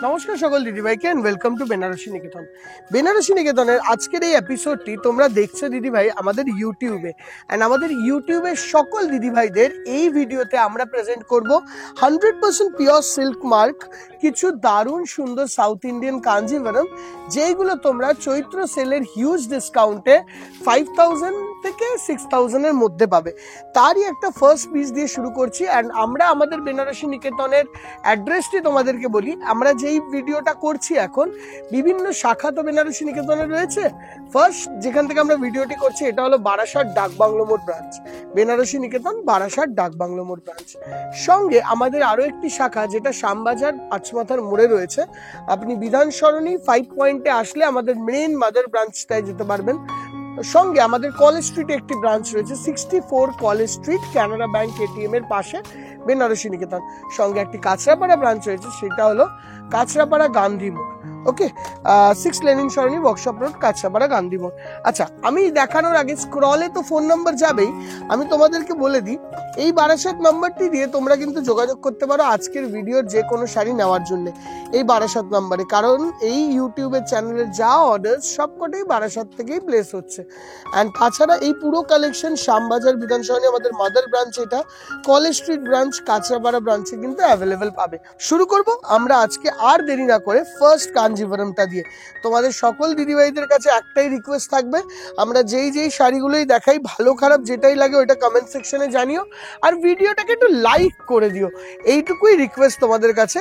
নমস্কার সকল দিদিভাইকে এন্ড ওয়েলকাম টু বেনারসি নিকেতন। বেনারসি নিকেতনের আজকের এই এপিসোডটি তোমরা দেখছো দিদিভাই আমাদের ইউটিউবে, অ্যান্ড আমাদের ইউটিউবের সকল দিদিভাইদের এই ভিডিওতে আমরা প্রেজেন্ট করব 100% পিওর সিল্ক মার্ক কিছু দারুণ সুন্দর সাউথ ইন্ডিয়ান কাঞ্জিভারম, যেইগুলো তোমরা চৈত্র সেলের হিউজ ডিসকাউন্টে 5000 থেকে 6000 এর মধ্যে পাবে। তারই একটা ফার্স্ট পিস দিয়ে শুরু করছি। অ্যান্ড আমরা আমাদের বেনারসি নিকেতনের অ্যাড্রেসটি তোমাদেরকে বলি। আমরা যেই ভিডিওটা করছি এখন, বিভিন্ন শাখা তো বেনারসি নিকেতনে রয়েছে। ফার্স্ট যেখান থেকে আমরা ভিডিওটি করছি এটা হলো বারাসাত ডাকবাংলো মোড় ব্রাঞ্চ, বেনারসি নিকেতন বারাসাত ডাকবাংলো মোড় ব্রাঞ্চ। সঙ্গে আমাদের আরো একটি শাখা যেটা শ্যামবাজার পাঁচমাথার মোড়ে রয়েছে। আপনি বিধান সরণি 5 পয়েন্টে আসলে আমাদের মেইন মাদার ব্রাঞ্চটায় যেতে পারবেন। সঙ্গে আমাদের কলেজ স্ট্রিটে একটি ব্রাঞ্চ রয়েছে, 64 College Street, Canara bank ATM এর পাশে, বেনারসি নিকেতন। সঙ্গে একটি কাঁচরাপাড়া ব্রাঞ্চ রয়েছে, সেটা হলো কাঁচরাপাড়া গান্ধী মোড়। ওকে, 6 লেনিন সরণি, ওয়ার্কশপ রোড, কাঁচরাপাড়া গান্ধী মোড়। আচ্ছা, আমি দেখানোর আগে স্ক্রলে তো ফোন নাম্বার যাবেই, আমি তোমাদেরকে বলে দিই এই বারাসাত নাম্বারটি দিয়ে তোমরা কিন্তু যোগাযোগ করতে পারো আজকের ভিডিওর যে কোনো শাড়ি নেওয়ার জন্য এই বারাসাত নাম্বারে। কারণ এই ইউটিউবের চ্যানেলের যা অর্ডার সবকটাই বারাসাত থেকেই প্লেস হচ্ছে। অ্যান্ড তাছাড়া এই পুরো কালেকশন শ্যামবাজার বিধান সরণি আমাদের মাদার ব্রাঞ্চ, এটা কলেজ স্ট্রিট ব্রাঞ্চ, কাঁচরাপাড়া ব্রাঞ্চে কিন্তু অ্যাভেলেবেল পাবে। শুরু করব আমরা আজকে আর দেরি না করে ফার্স্ট কাঞ্জিভারমটা দিয়ে। তোমাদের সকল দিদিভাইদের কাছে একটাই রিকোয়েস্ট থাকবে, আমরা যেই শাড়িগুলোই দেখাই ভালো খারাপ যেটাই লাগে ওইটা কমেন্ট সেকশনে জানিও, আর ভিডিওটাকে একটু লাইক করে দিও, এইটুকুই রিকোয়েস্ট তোমাদের কাছে।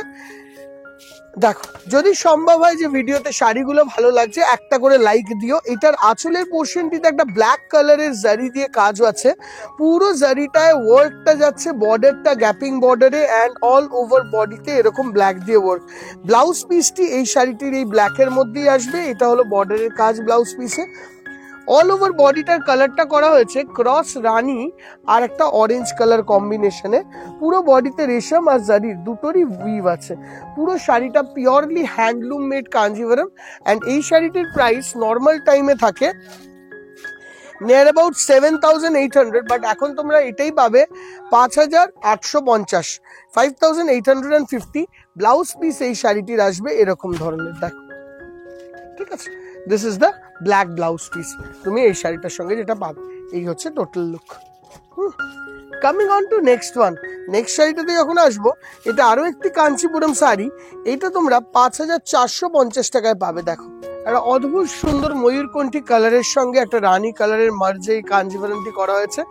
দেখো, যদি সম্ভব হয় যে ভিডিওতে শাড়িগুলো ভালো লাগছে একটা করে লাইক দিও। এটার আঁচলের পোর্শনটিতে একটা ব্ল্যাক কালারের জারি দিয়ে কাজ আছে, পুরো জারিটায় ওয়ার্কটা যাচ্ছে, বর্ডারটা গ্যাপিং বর্ডারে, অ্যান্ড অল ওভার বডিতে এরকম ব্ল্যাক দিয়ে ওয়ার্ক। ব্লাউজ পিসটি এই শাড়িটির এই ব্ল্যাকের মধ্যেই আসবে, এটা হলো বর্ডারের কাজ ব্লাউজ পিসে। অল ওভার বডিটার কালারটা করা হয়েছে ক্রস রানী আর একটা অরেঞ্জ কালার কম্বিনেশনে। পুরো বডিতে রেশম আর জারির দুটোরই উইভ আছে। পুরো শাড়িটা purely handloom made Kanjivaram. And এই শাড়িটির প্রাইস নর্মাল টাইমে থাকে নিয়ার অ্যাবাউট 7800, বাট এখন তোমরা এটাই পাবে 5850, 5850। ব্লাউজ পিস এই শাড়িটির আসবে এরকম ধরনের, দেখো, ঠিক আছে। This is the black blouse piece, তুমি এই শাড়িটার সঙ্গে যেটা পাবে। এই হচ্ছে total look. Coming on to next one. Next শাড়িটাতে যখন আসবো, এটা আরো একটি কাঞ্চিপুরম শাড়ি। এটা তোমরা 5450 টাকায় পাবে। দেখো, একটা অদ্ভুত সুন্দর ময়ূরকণ্ঠী কালারের সঙ্গে একটা রানী কালারের মার্জে এই কাঞ্জিভারমটি করা হয়েছে।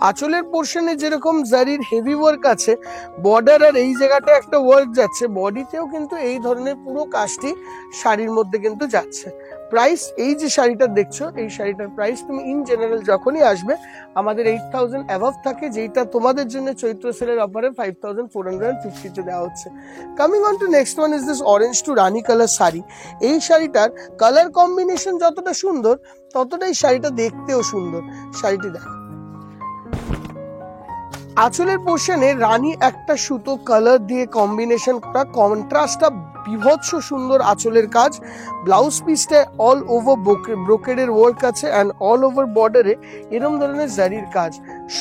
আঁচলের পোর্শনে যেরকম জারির হেভি ওয়ার্ক আছে, বর্ডার আর এই জায়গাটা একটা ওয়ার্ক যাচ্ছে, বডিতেও কিন্তু এই ধরনের পুরো কাজটি শাড়ির মধ্যে কিন্তু যাচ্ছে। প্রাইস, এই যে শাড়িটা দেখছো এই শাড়িটার প্রাইস তুমি ইন জেনারেল যখনই আসবে আমাদের 8000 অ্যাভাব থাকে, যেটা তোমাদের জন্য চৈত্র সেলের অফারে 5450 দেওয়া হচ্ছে। Coming on to next one is this orange to rani colour sari. এই শাড়িটার কালার কম্বিনেশন যতটা সুন্দর ততটাই শাড়িটা দেখতেও সুন্দর। শাড়িটি দেখো, আঁচলের পোর্শনে রানী একটা সুতো কালার দিয়ে কম্বিনেশন করা, কন্ট্রাস্টটা বিভৎস সুন্দর আঁচলের কাজ। ব্লাউজ পিসটা অল ওভার ব্রোকেডের ওয়ার্ক আছে, অ্যান্ড অল ওভার বর্ডারে এরম ধরনের জারির কাজ।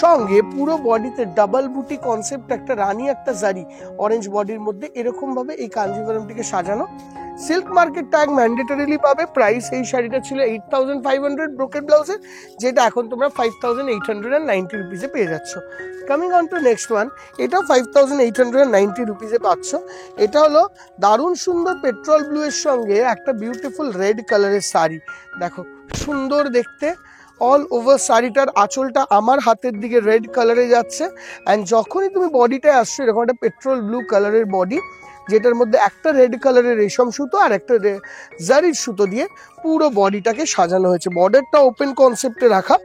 সঙ্গে পুরো বডিতে ডাবল বুটি কনসেপ্ট, একটা রানী একটা জারি অরেঞ্জ বডির মধ্যে এরকম ভাবে এই কাঞ্জিভারমটিকে সাজানো। সিল্ক মার্কেট ট্যাগ ম্যান্ডেটরিলি পাবে। প্রাইস এই শাড়িটা ছিল 8500 ব্রোকেড ব্লাউজের, যেটা এখন তোমরা 5890 রুপিসে পেয়ে যাচ্ছ। Coming on to next one, এটাও 5890 রুপিসে পাচ্ছ। এটা হলো দারুণ সুন্দর পেট্রোল ব্লু এর সঙ্গে একটা বিউটিফুল রেড কালারের শাড়ি। দেখো, সুন্দর দেখতে অল ওভার শাড়িটার আঁচলটা আমার হাতের দিকে রেড কালারে যাচ্ছে, অ্যান্ড যখনই তুমি বডিটায় আসছো এরকম একটা পেট্রোল ব্লু কালারের বডি, যেটার মধ্যে একটা রেড কালারের রেশম সুতো আর একটা জারির সুতো দিয়ে পুরো বডিটাকে সাজানো হয়েছে। বর্ডারটা ওপেন কনসেপ্টে রাখা,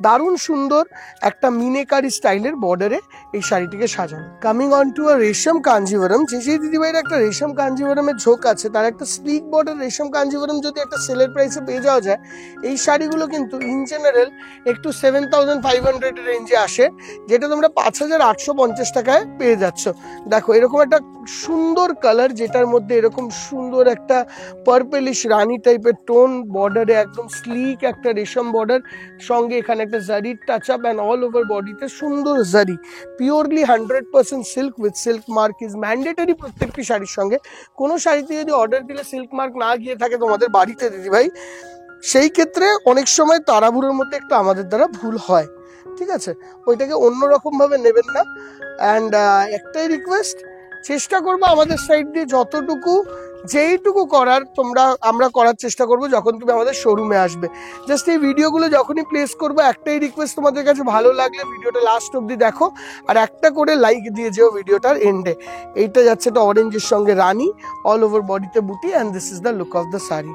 দারুণ সুন্দর একটা মিনেকারি স্টাইলের বর্ডারে এই শাড়িটিকে সাজানো। কামিং অন টু আ রেশম কাঞ্জিভারম। যে দিদিভাইয়ের একটা রেশম কাঞ্জিভারমের ঝোঁক আছে, তার একটা স্লিক বর্ডার রেশম কাঞ্জিভারম যদি একটা সেলের প্রাইসে পেয়ে যাওয়া যায়, এই শাড়িগুলো কিন্তু ইন জেনারেল একটু 7500 রেঞ্জে আসে, যেটা তোমরা 5850 টাকায় পেয়ে যাচ্ছ। দেখো, এরকম একটা সুন্দর কালার, যেটার মধ্যে এরকম সুন্দর একটা পার্পলিশ রানী টাইপের টোন, বর্ডারে একদম স্লিক একটা রেশম বর্ডার, সঙ্গে এখানে একটা জারির touch up, and all over বডিতে সুন্দর জারি, purely 100% silk with silk mark is mandatory প্রত্যেকটি শাড়ির সঙ্গে। কোনো শাড়িতে যদি অর্ডার দিলে সিল্ক মার্ক না গিয়ে থাকে তোমাদের বাড়িতে দিদিভাই, সেই ক্ষেত্রে অনেক সময় তাড়াহুড়োর মধ্যে একটু আমাদের দ্বারা ভুল হয়, ঠিক আছে? ওইটাকে অন্যরকম ভাবে নেবেন না। অ্যান্ড একটাই রিকোয়েস্ট, চেষ্টা করবো আমাদের সাইড দিয়ে যতটুকু যেইটুকু করার আমরা করার চেষ্টা করবো যখন তুমি আমাদের শোরুমে আসবে। জাস্ট এই ভিডিওগুলো যখনই প্লেস করবো, একটাই রিকোয়েস্ট, তোমাদের কাছে ভালো লাগলে ভিডিওটা লাস্ট অব্দি দেখো, আর একটা করে লাইক দিয়ে যেও ভিডিওটার এন্ডে। এইটা যাচ্ছে একটা অরেঞ্জের সঙ্গে রানী, অল ওভার বডিতে বুটি, and this is the look of the sari.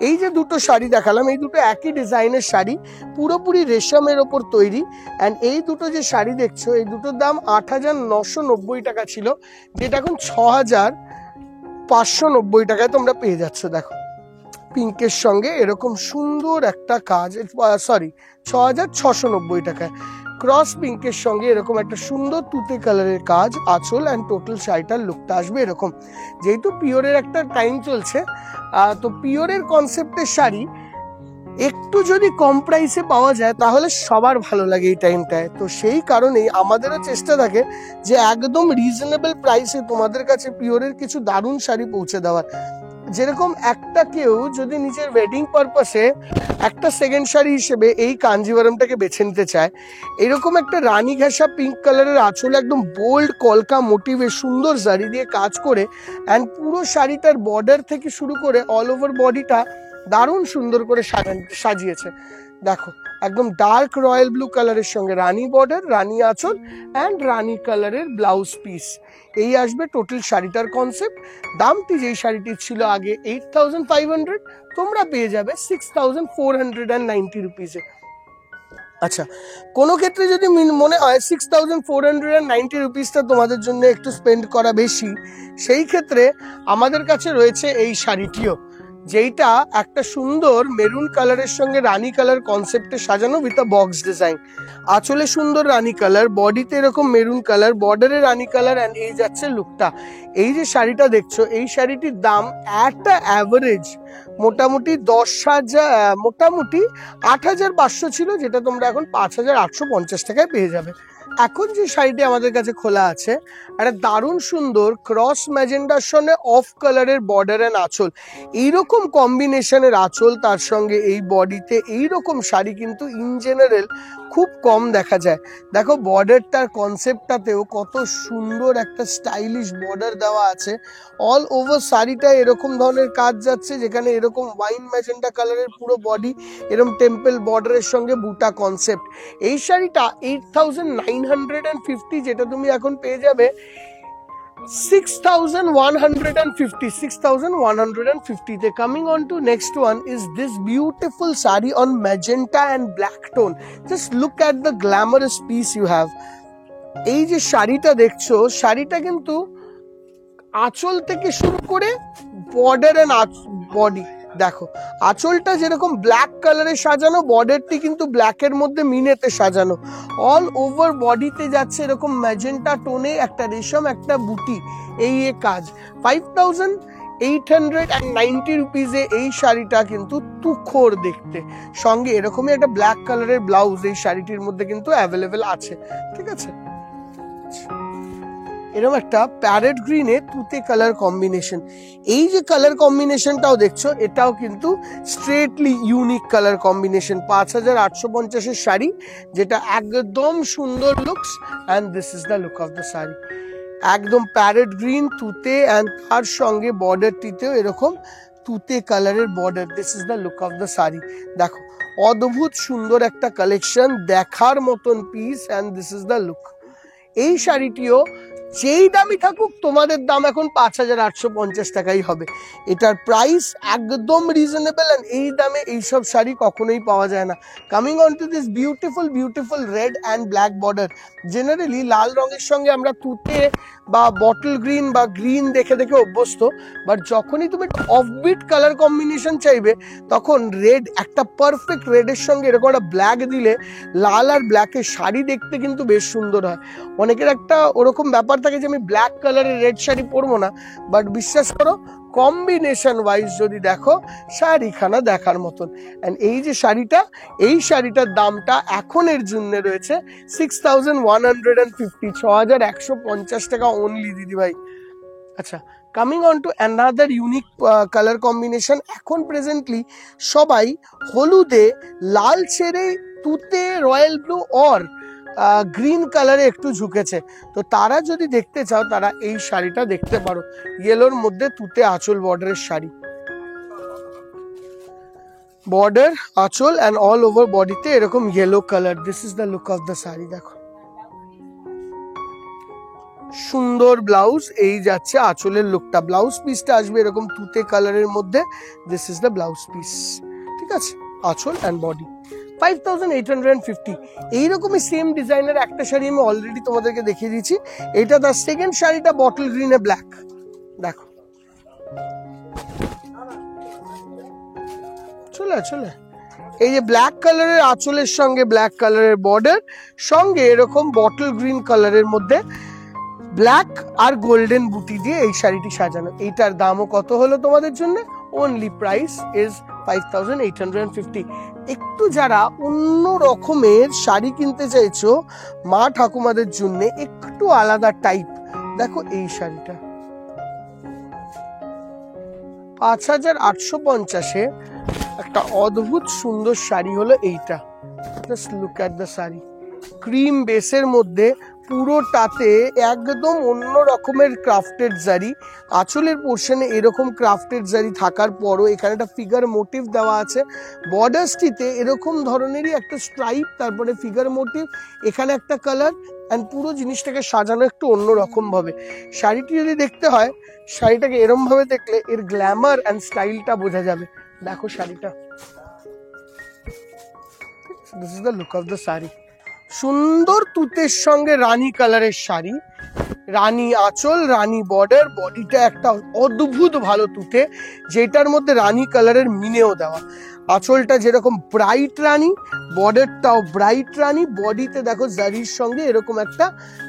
এই যে দুটো শাড়ি দেখালাম, এই দুটো একই ডিজাইনের শাড়ি, পুরোপুরি রেশমের ওপর তৈরি। অ্যান্ড এই দুটো যে শাড়ি দেখছো, এই দুটোর দাম 8,990 টাকা ছিল, যেটা এখন 6,590 টাকায় তোমরা পেয়ে যাচ্ছ। দেখো, পিঙ্কের সঙ্গে এরকম সুন্দর একটা কাজ, সরি 6,690 টাকায়। ক্রস পিঙ্কের সঙ্গে এরকম একটা সুন্দর তুতে কালারের কাজ, আঁচল, অ্যান্ড টোটাল শাড়িটার লুকটা আসবে এরকম। যেহেতু পিওরের একটা টাইম চলছে, তো পিওরের কনসেপ্টের শাড়ি একটু যদি কম প্রাইসে পাওয়া যায় তাহলে সবার ভালো লাগে এই টাইমটায়। তো সেই কারণেই আমাদেরও চেষ্টা থাকে যে একদম রিজনেবল প্রাইসে তোমাদের কাছে পিওরের কিছু দারুণ শাড়ি পৌঁছে দেওয়ার। যেরকম একটা কেউ যদি নিজের ওয়েডিং পারপাসে একটা সেকেন্ড শাড়ি হিসেবে এই কাঞ্জিভারমটাকে বেছে নিতে চায়, এরকম একটা রানী ঘেঁষা পিঙ্ক কালারের আঁচল, একদম বোল্ড কলকা মোটিভে সুন্দর জারি দিয়ে কাজ করে, অ্যান্ড পুরো শাড়িটার বর্ডার থেকে শুরু করে অল ওভার বডিটা দারুণ সুন্দর করে সাজিয়েছে। দেখো, একদম ডার্ক রয়্যাল ব্লু কালারের সঙ্গে রানী বর্ডার, রানী আঁচল, অ্যান্ড রানী কালারের ব্লাউজ পিস। এই আসবে টোটাল শাড়িটার কনসেপ্ট। দামটি যেই শাড়িটির ছিল আগে 8,500, তোমরা পেয়ে যাবে 6,490 রুপিসে। আচ্ছা, কোনো ক্ষেত্রে যদি মনে হয় 6,490 রুপিসটা তোমাদের জন্য একটু স্পেন্ড করা বেশি, সেই ক্ষেত্রে আমাদের কাছে রয়েছে এই শাড়িটিও, যেইটা একটা সুন্দর মেরুন কালারের সঙ্গে রানী কালার কনসেপ্টে সাজানো উইথ আ বক্স ডিজাইন। আঁচলে সুন্দর রানী কালার, বডিতে এরকম মেরুন কালার, বর্ডারে রানী কালার, অ্যান্ড এই যাচ্ছে লুকটা। এই যে শাড়িটা দেখছো, এই শাড়িটির দাম একটা অ্যাভারেজ মোটামুটি 8,500 ছিল, যেটা তোমরা এখন 5,850 টাকায় পেয়ে যাবে। এখন যে শাড়িটি আমাদের কাছে খোলা আছে, একটা দারুণ সুন্দর ক্রস ম্যাজেন্ডার সঙ্গে অফ কালারের বর্ডার অ্যান্ড আঁচল, এইরকম কম্বিনেশনের আঁচল, তার সঙ্গে এই বডিতে এইরকম শাড়ি কিন্তু ইন জেনারেল খুব কম দেখা যায়। দেখো, বর্ডারটার কনসেপ্টটাতেও কত সুন্দর একটা স্টাইলিশ বর্ডার দেওয়া আছে। অল ওভার শাড়িটা এরকম ধরনের কাজ যাচ্ছে, যেখানে এরকম ওয়াইন ম্যাজেন্ডা কালারের পুরো বডি, এরকম টেম্পল বর্ডারের সঙ্গে বুটা কনসেপ্ট। এই শাড়িটা 8,950, যেটা তুমি এখন পেয়ে যাবে 6,150. Coming on to next one is this beautiful sari on magenta and black tone. Just look at the glamorous piece you have. এই যে শাড়িটা দেখছো, শাড়িটা কিন্তু আঁচল থেকে শুরু করে বর্ডার এন্ড বডি, দেখো আঁচলটা যেরকম ব্ল্যাক কালারে সাজানো, বর্ডারটি কিন্তু ব্ল্যাকের মধ্যে মিনেতে সাজানো, অল ওভার বডিতে যাচ্ছে এরকম ম্যাজেন্টা টোনে একটা রেশম, একটা বুটি, এই কাজ। 5,890 রুপিসে এই শাড়িটা কিন্তু তুখোর দেখতে, সঙ্গে এরকমই একটা ব্ল্যাক কালারের ব্লাউজ এই শাড়িটির মধ্যে কিন্তু অ্যাভেলেবেল আছে, ঠিক আছে? এরকম একটা প্যারেট গ্রিনে তুতে কালার কম্বিনেশন। এই যে কালার কম্বিনেশনটাও দেখছো, এটাও কিন্তু স্ট্রেটলি ইউনিক কালার কম্বিনেশন। 5,850 শাড়ি, যেটা একদম সুন্দর looks, and this is the look of the sari. একদম প্যারেট গ্রিন তুতে, অ্যান্ড তার সঙ্গে বর্ডারটিতেও এরকম তুতে কালারের border. This is the look of the sari. দেখো, অদ্ভুত সুন্দর একটা কালেকশন, দেখার মতন piece, and this is the look. এই শাড়িটিও যেই দামই থাকুক, তোমাদের দাম এখন 5,850 টাকাই হবে। এটার প্রাইস একদম রিজনেবল, অ্যান্ড এই দামে এইসব শাড়ি কখনোই পাওয়া যায় না। Coming on to this beautiful red and black border. Generally লাল রঙের সঙ্গে আমরা তুতে বা বটল গ্রিন বা গ্রিন দেখে দেখে অভ্যস্ত, বাট যখনই তুমি অফবিট কালার কম্বিনেশন চাইবে, তখন রেড, একটা পারফেক্ট রেডের সঙ্গে এরকম একটা ব্ল্যাক দিলে লাল আর ব্ল্যাকের শাড়ি দেখতে কিন্তু বেশ সুন্দর হয়। অনেকের একটা ওরকম ব্যাপার ব্যাপার থাকে যে আমি ব্ল্যাক কালারের রেড শাড়ি পরবো না, বাট বিশ্বাস করো কম্বিনেশন ওয়াইজ যদি দেখো শাড়িখানা দেখার মতন। অ্যান্ড এই যে শাড়িটা, এই শাড়িটার দামটা এখনের জন্য রয়েছে 6150, 6150 টাকা অনলি দিদি ভাই। আচ্ছা, coming on to another unique colour combination. এখন প্রেজেন্টলি সবাই হলুদে লাল ছেড়ে তুতে রয়্যাল ব্লু অর গ্রিন কালারে একটু ঝুঁকেছে, তো তারা যদি দেখতে চাও তারা এই শাড়িটা দেখতে পারো, ইয়েলোর মধ্যে তুতে আঁচল বর্ডারের শাড়ি, বর্ডার আঁচল অ্যান্ড অল ওভার বডিতে এরকম yellow colour. This is the look of the sari. দেখো সুন্দর ব্লাউজ, এই যাচ্ছে আঁচলের লুকটা। ব্লাউজ পিসটা আসবে এরকম তুতে কালারের মধ্যে। This is the blouse piece, ঠিক আছে, আঁচল অ্যান্ড বডি। 5850। এইরকমই সেম ডিজাইনের একটা শাড়ি আমি অলরেডি তোমাদেরকে দেখিয়ে দিয়েছি, এটা তার সেকেন্ড শাড়িটা বটল গ্রিনে ব্ল্যাক। দেখো চলে এই যে ব্ল্যাক কালারের আঁচলের সঙ্গে ব্ল্যাক কালারের বর্ডার, সঙ্গে এরকম বটল গ্রিন কালারের মধ্যে ব্ল্যাক আর গোল্ডেন বুটি দিয়ে এই শাড়িটি সাজানো। এইটার দামও কত হলো তোমাদের জন্য? Only price is 5850। একটু যারা অন্য রকমের শাড়ি কিনতে চাইছো মা ঠাকুমাদের জন্য, একটু আলাদা টাইপ, দেখো এই শাড়িটা 5850-এ একটা অদ্ভুত সুন্দর শাড়ি হলো এইটা। Just look at the sari, cream বেসের মধ্যে পুরোটাতে একদম অন্য রকমের ক্রাফটেড জারি, আঁচলের পোর্শনে এরকম ক্রাফটেড জারি থাকার পরও এখানে একটা ফিগার মোটিভ দেওয়া আছে, বর্ডার্সটিতে এরকম ধরনেরই একটা স্ট্রাইপ, তারপরে ফিগার মোটিভ, এখানে একটা কালার, অ্যান্ড পুরো জিনিসটাকে সাজানো একটু অন্য রকম ভাবে। শাড়িটি যদি দেখতে হয়, শাড়িটাকে এরম ভাবে দেখলে এর গ্ল্যামার অ্যান্ড স্টাইলটা বোঝা যাবে। দেখো শাড়িটা, this is the look of the sari. সুন্দর তুতের সঙ্গে রানী কালারের শাড়ি, রানী আঁচল, রানী বর্ডার, বডিটা একটা অদ্ভুত ভালো তুতে, যেটার মধ্যে রানী কালারের মিনেও দেওয়া। আঁচলটা যেরকম ব্রাইট রানী, বর্ডারটাও ব্রাইট রানী, বডিতে দেখো জারির সঙ্গে এরকম একটা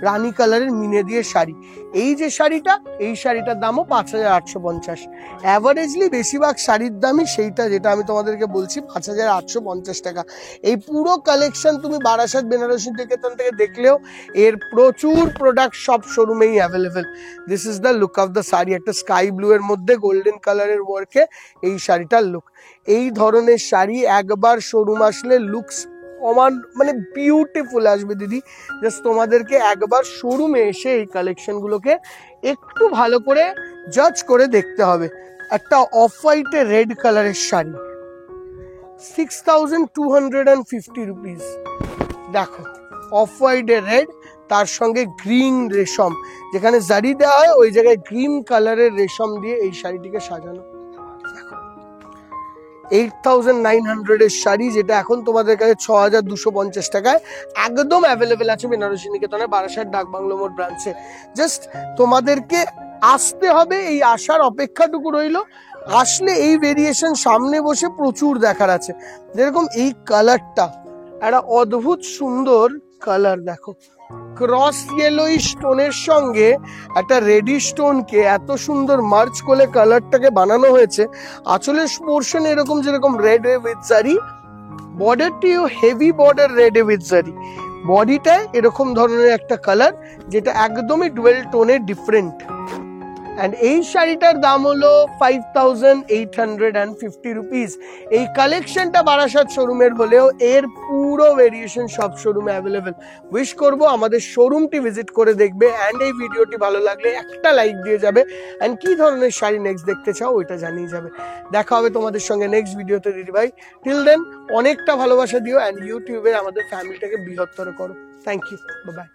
রানী কালারের মিনে দিয়ে শাড়ি। এই যে শাড়িটা, এই শাড়িটার দামও 5850। অ্যাভারেজলি বেশিরভাগ শাড়ির দামই সেইটা, যেটা আমি তোমাদেরকে বলছি, 5850 টাকা। এই পুরো কালেকশন তুমি বারাসাত বেনারসি নিকেতন থেকে দেখলেও এর প্রচুর প্রোডাক্ট সব শোরুমেই available. This is the look of the sari, একটা স্কাই ব্লু এর মধ্যে গোল্ডেন কালারের ওয়ার্কে এই শাড়িটার লুক। এই ধরনের শাড়ি একবার শোরুম আসলে লুকস মানে বিউটিফুল আসবে দিদি। জাস্ট তোমাদেরকে একবার শোরুমে এসে এই কালেকশনগুলোকে একটু ভালো করে জাজ করে দেখতে হবে। একটা অফ হোয়াইটে রেড কালারের শাড়ি, 6250 রুপিস। দেখো অফ হোয়াইটে রেড, তার সঙ্গে গ্রিন রেশম, যেখানে জারি দেওয়া হয় ওই জায়গায় গ্রিন কালারের রেশম দিয়ে এই শাড়িটিকে সাজানো। 8900 এর শাড়ি, যেটা এখন তোমাদের কাছে 6250 টাকায় একদম অ্যাভেলেবেল আছে বেনারসি নিকেতনের বারাসাত ডাকবাংলো মোড় ব্রাঞ্চে। জাস্ট তোমাদেরকে আসতে হবে, এই আসার অপেক্ষাটুকু রইলো। আসলে এই ভেরিয়েশন সামনে বসে প্রচুর দেখার আছে। যেরকম এই কালারটা একটা অদ্ভুত সুন্দর কালার, দেখো ক্রস ইয়েলোইশ স্টোনের সঙ্গে একটা রেডি স্টোনকে এত সুন্দর মার্চ করে কালারটাকে বানানো হয়েছে। আঁচলের পোর্শন এরকম যেরকম রেড উইথ জারি, বর্ডারটিও হেভি বর্ডার রেড উইথ জারি, বডিটায় এরকম ধরনের একটা কালার যেটা একদমই ডুয়েল টোনে ডিফারেন্ট। অ্যান্ড এই শাড়িটার দাম হলো 5850 রুপিস। এই কালেকশনটা বারাসাত শোরুমের হলেও এর পুরো ভেরিয়েশন সব শোরুমে অ্যাভেলেবেল। উইশ করবো আমাদের শোরুমটি ভিজিট করে দেখবে, অ্যান্ড এই ভিডিওটি ভালো লাগলে একটা লাইক দিয়ে যাবে, অ্যান্ড কি ধরনের শাড়ি নেক্সট দেখতে চাও ওইটা জানিয়ে যাবে। দেখা হবে তোমাদের সঙ্গে নেক্সট ভিডিওতে দিদি ভাই। টিল দেন অনেকটা ভালোবাসা দিও, অ্যান্ড ইউটিউবে আমাদের ফ্যামিলিটাকে বৃহত্তর করো। Thank you, bye by.